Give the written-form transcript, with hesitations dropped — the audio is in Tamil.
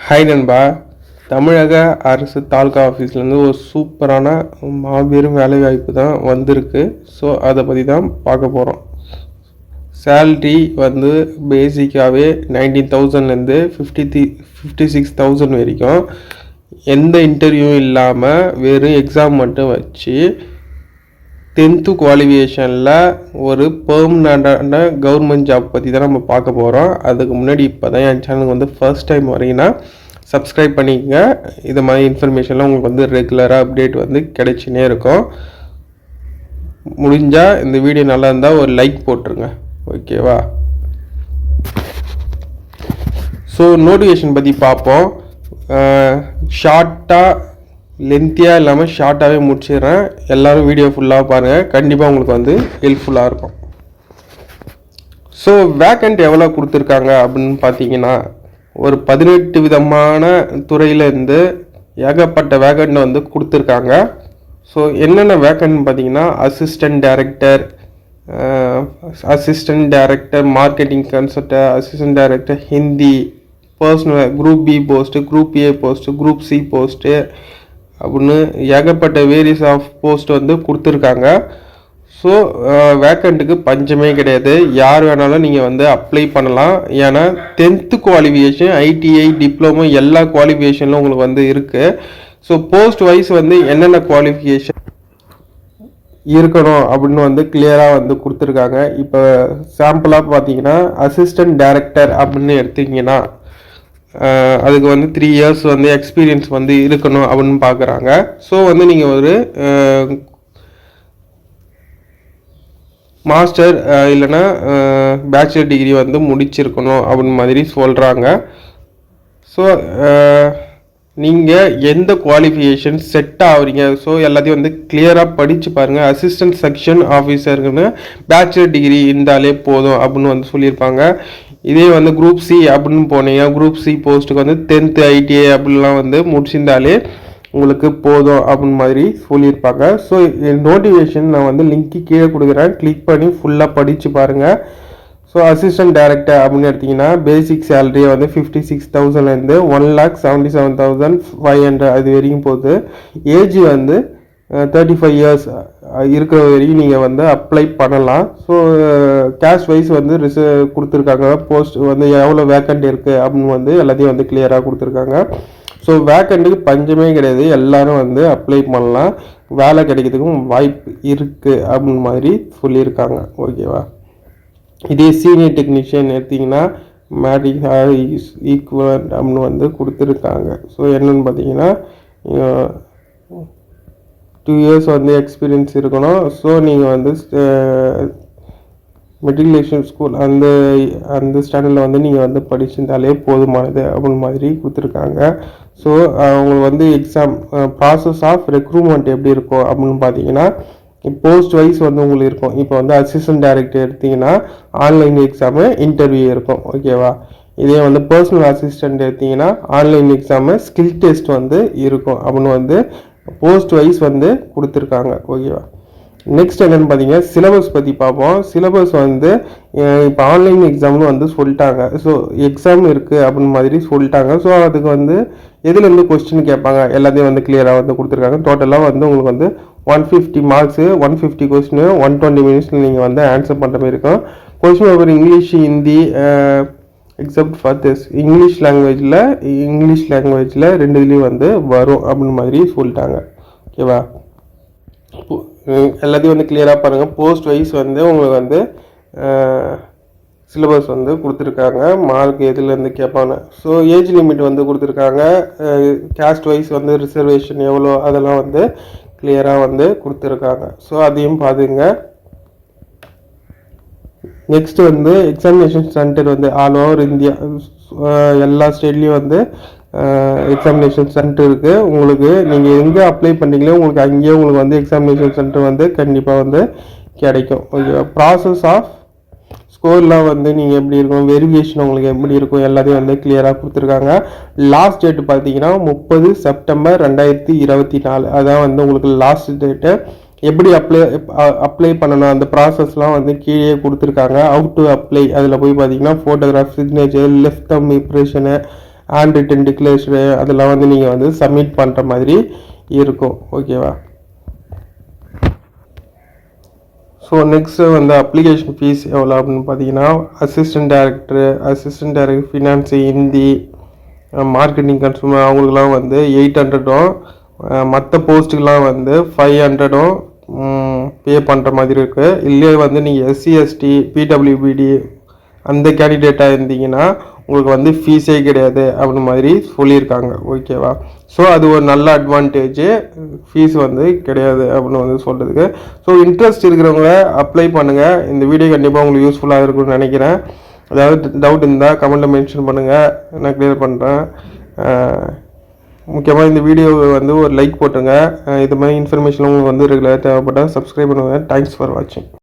ஹாய் நண்பா. தமிழக அரசு தாலுகா ஆஃபீஸ்லேருந்து ஒரு சூப்பரான மாபெரும் வேலைவாய்ப்பு தான் வந்திருக்கு. ஸோ அதை பற்றி தான் பார்க்க போகிறோம். சேல்ரி வந்து பேசிக்காகவே 19,000லேருந்து 56,000 வரைக்கும், எந்த இன்டர்வியூவும் இல்லாமல் வெறும் எக்ஸாம் மட்டும் வச்சு 10th குவாலிஃபிகேஷனில் ஒரு பெர்மனண்டான கவர்மெண்ட் ஜாப் பற்றி தான் நம்ம பார்க்க போகிறோம். அதுக்கு முன்னாடி இப்போ தான் என் சேனலுக்கு வந்து ஃபர்ஸ்ட் டைம் வரீங்கன்னா சப்ஸ்கிரைப் பண்ணிக்கங்க. இது மாதிரி இன்ஃபர்மேஷன்லாம் உங்களுக்கு வந்து ரெகுலராக அப்டேட் வந்து கிடைச்சினே இருக்கும். முடிஞ்சால் இந்த வீடியோ நல்லா இருந்தால் ஒரு லைக் போட்டுருங்க, ஓகேவா? ஸோ நோட்டிஃபிகேஷன் பற்றி பார்ப்போம். ஷார்ட்டாக லென்த்தியாக இல்லாமல் ஷார்ட்டாகவே முடிச்சிடுறேன். எல்லோரும் வீடியோ ஃபுல்லாக பாருங்கள், கண்டிப்பாக உங்களுக்கு வந்து ஹெல்ப்ஃபுல்லாக இருக்கும். ஸோ வேக்கண்ட் எவ்வளோ கொடுத்துருக்காங்க அப்படின்னு பார்த்தீங்கன்னா, ஒரு 18 விதமான துறையிலேருந்து ஏகப்பட்ட வேக்கண்ட் வந்து கொடுத்துருக்காங்க. ஸோ என்னென்ன வேக்கண்ட் பார்த்தீங்கன்னா, assistant director marketing consultant, assistant director Hindi, personal group B post, group A post, group C post அப்படின்னு ஏகப்பட்ட வேரியஸ் ஆஃப் போஸ்ட் வந்து கொடுத்துருக்காங்க. ஸோ வேக்கண்ட்டுக்கு பஞ்சமே கிடையாது. யார் வேணாலும் நீங்கள் வந்து அப்ளை பண்ணலாம். ஏன்னா 10th குவாலிஃபிகேஷன், ஐடிஐ, டிப்ளமோ எல்லா குவாலிஃபிகேஷன்லும் உங்களுக்கு வந்து இருக்குது. ஸோ போஸ்ட் வைஸ் வந்து என்னென்ன குவாலிஃபிகேஷன் இருக்கணும் அப்படின்னு வந்து கிளியராக வந்து கொடுத்துருக்காங்க. இப்போ சாம்பிளாக பார்த்தீங்கன்னா, அசிஸ்டன்ட் டைரக்டர் அப்படின்னு எடுத்தீங்கன்னா அதுக்கு வந்து 3 years வந்து எக்ஸ்பீரியன்ஸ் வந்து இருக்கணும் அப்படின்னு பார்க்குறாங்க. ஸோ வந்து நீங்கள் ஒரு மாஸ்டர் இல்லைன்னா பேச்சுலர் டிகிரி வந்து முடிச்சிருக்கணும் அப்படின்னு மாதிரி சொல்கிறாங்க. ஸோ நீங்கள் எந்த குவாலிஃபிகேஷன் செட் ஆகுறீங்க, ஸோ எல்லாத்தையும் வந்து கிளியராக படித்து பாருங்கள். அசிஸ்டன்ட் செக்ஷன் ஆஃபீஸருக்குன்னு பேச்சுலர் டிகிரி இருந்தாலே போதும் அப்படின்னு வந்து சொல்லியிருப்பாங்க. இதே வந்து குரூப் சி அப்படின்னு போனீங்க, குரூப் சி போஸ்ட்டுக்கு வந்து 10th ஐடிஐ அப்படிலாம் வந்து முடிச்சிருந்தாலே உங்களுக்கு போதும் அப்படின்னு மாதிரி சொல்லியிருப்பாங்க. ஸோ நோட்டிஃபிகேஷன் நான் வந்து லிங்க்கு கீழே கொடுக்குறேன், கிளிக் பண்ணி ஃபுல்லாக படித்து பாருங்கள். ஸோ அசிஸ்டன்ட் டைரக்டர் அப்படின்னு எடுத்திங்கன்னா பேசிக் சேலரி வந்து 56,000லேருந்து 1,77,500 அது வரைக்கும் போகுது. ஏஜ் வந்து 35 years இருக்கிற வரைக்கும் நீங்கள் வந்து அப்ளை பண்ணலாம். ஸோ கேஷ் வைஸ் வந்து கொடுத்துருக்காங்க. போஸ்ட் வந்து எவ்வளோ வேக்கண்ட் இருக்குது அப்படின்னு வந்து எல்லாத்தையும் வந்து கிளியராக கொடுத்துருக்காங்க. ஸோ வேக்கண்ட்டுக்கு பஞ்சமே கிடையாது, எல்லோரும் வந்து அப்ளை பண்ணலாம், வேலை கிடைக்கிறதுக்கும் வாய்ப்பு இருக்குது அப்படின்னு மாதிரி சொல்லியிருக்காங்க, ஓகேவா? இதே சீனியர் டெக்னீஷியன் எடுத்திங்கன்னா மேட்டிக் ஈக்குவலண்ட் அப்படின்னு வந்து கொடுத்துருக்காங்க. ஸோ என்னென்னு பார்த்தீங்கன்னா 2 years வந்து எக்ஸ்பீரியன்ஸ் இருக்கணும். ஸோ நீங்கள் வந்து மெட்ரிகுலேஷன் ஸ்கூல் அந்த ஸ்டாண்டர்டில் வந்து நீங்கள் வந்து படிச்சிருந்தாலே போதுமானது அப்படின்னு மாதிரி கொடுத்துருக்காங்க. ஸோ அவங்களுக்கு வந்து எக்ஸாம் ப்ராசஸ் ஆஃப் ரெக்ரூட்மெண்ட் எப்படி இருக்கும் அப்படின்னு பார்த்தீங்கன்னா, போஸ்ட் வைஸ் வந்து உங்களுக்கு இருக்கும். இப்போ வந்து அசிஸ்டன்ட் டைரக்டர் எடுத்திங்கன்னா ஆன்லைன் எக்ஸாமு, இன்டர்வியூ இருக்கும், ஓகேவா? இதே வந்து பர்சனல் அசிஸ்டன்ட் எடுத்திங்கன்னா ஆன்லைன் எக்ஸாமு, ஸ்கில் டெஸ்ட் வந்து இருக்கும் அப்படின்னு வந்து போஸ்ட் வைஸ் வந்து கொடுத்துருக்காங்க, ஓகேவா? நெக்ஸ்ட் என்னென்னு பார்த்தீங்கன்னா, சிலபஸ் பற்றி பார்ப்போம். சிலபஸ் வந்து இப்போ ஆன்லைன் எக்ஸாம்னு வந்து சொல்லிட்டாங்க. ஸோ எக்ஸாம் இருக்குது அப்படின்னு மாதிரி சொல்லிட்டாங்க. ஸோ அதுக்கு வந்து எதுலேருந்து கொஸ்டின் கேட்பாங்க எல்லாத்தையும் வந்து கிளியராக வந்து கொடுத்துருக்காங்க. டோட்டலாக வந்து உங்களுக்கு வந்து 150 மார்க்ஸு, 150 கொஸ்டின் 120 மினிட்ஸில் நீங்கள் வந்து ஆன்சர் பண்ணுற மாதிரி இருக்கும். Question paper English, Hindi, except for this English லாங்குவேஜில் 2 இதுலேயும் வந்து வரும் அப்படின்னு மாதிரி சொல்லிட்டாங்க, ஓகேவா? எல்லாத்தையும் வந்து கிளியராக பாருங்கள். போஸ்ட் வைஸ் வந்து உங்களுக்கு வந்து சிலபஸ் வந்து கொடுத்துருக்காங்க, மார்க் எதுலேருந்து கேட்பாங்க. ஸோ ஏஜ் லிமிட் வந்து கொடுத்துருக்காங்க. கேஸ்ட் வைஸ் வந்து ரிசர்வேஷன் எவ்வளோ அதெல்லாம் வந்து கிளியராக வந்து கொடுத்துருக்காங்க. ஸோ அதையும் பார்த்துங்க. நெக்ஸ்ட் வந்து எக்ஸாமினேஷன் சென்டர் வந்து ஆல் ஓவர் இந்தியா எல்லா ஸ்டேட்லேயும் வந்து எக்ஸாமினேஷன் சென்டர் இருக்குது. உங்களுக்கு நீங்கள் எங்கே அப்ளை பண்ணுறீங்களோ உங்களுக்கு அங்கேயே உங்களுக்கு வந்து எக்ஸாமினேஷன் சென்டர் வந்து கண்டிப்பாக வந்து கிடைக்கும், ஓகேவா? ப்ராசஸ் ஆஃப் ஸ்கோர்லாம் வந்து நீங்கள் எப்படி இருக்கும், வெரிஃபிகேஷன் உங்களுக்கு எப்படி இருக்கும் எல்லாத்தையும் வந்து கிளியராக கொடுத்துருக்காங்க. லாஸ்ட் டேட் பார்த்தீங்கன்னா 30 செப்டம்பர் 2024 அதான் வந்து உங்களுக்கு லாஸ்ட் டேட்டு. எப்படி அப்ளை பண்ணணும் அந்த ப்ராசஸ்லாம் வந்து கீழே கொடுத்துருக்காங்க. ஹவு டு அப்ளை அதில் போய் பார்த்தீங்கன்னா ஃபோட்டோகிராஃப், சிக்னேச்சர், லெஃப்ட் தம் இம்ப்ரெஷனு, ஹேண்ட் ரிட்டன் டிக்ளரேஷனு அதெல்லாம் வந்து நீங்கள் வந்து சப்மிட் பண்ணுற மாதிரி இருக்கும். ஓகேவா? ஸோ நெக்ஸ்ட்டு வந்து அப்ளிகேஷன் ஃபீஸ் எவ்வளோ அப்படின்னு பார்த்தீங்கன்னா, assistant director finance, Hindi, marketing, consumer அவங்களுக்குலாம் வந்து 800ம், மற்ற போஸ்ட்டுக்கெலாம் வந்து 500ம் பே பண்ணுற மாதிரி இருக்குது. இல்லையே வந்து நீங்கள் எஸ்சி எஸ்டி பிடபிள்யூபிடி அந்த கேண்டிடேட்டாக இருந்தீங்கன்னா உங்களுக்கு வந்து ஃபீஸே கிடையாது அப்படின்னு மாதிரி சொல்லியிருக்காங்க. ஓகேவா? ஸோ அது ஒரு நல்ல அட்வான்டேஜு, ஃபீஸ் வந்து கிடையாது அப்படின்னு வந்து சொல்கிறதுக்கு. ஸோ இன்ட்ரெஸ்ட் இருக்கிறவங்க அப்ளை பண்ணுங்கள். இந்த வீடியோ கண்டிப்பாக உங்களுக்கு யூஸ்ஃபுல்லாக இருக்கும்னு நினைக்கிறேன். அதாவது டவுட் இருந்தால் கமெண்ட்டில் மென்ஷன் பண்ணுங்கள், நான் கிளியர் பண்ணுறேன். முக்கியமாக இந்த வீடியோவை வந்து ஒரு லைக் போட்டுருங்க. இது மாதிரி இன்ஃபர்மேஷன் உங்களுக்கு வந்து ரெகுலராக தேவைப்பட்டால் சப்ஸ்கிரைப் பண்ணுங்கள். தேங்க்ஸ் ஃபார் வாட்சிங்.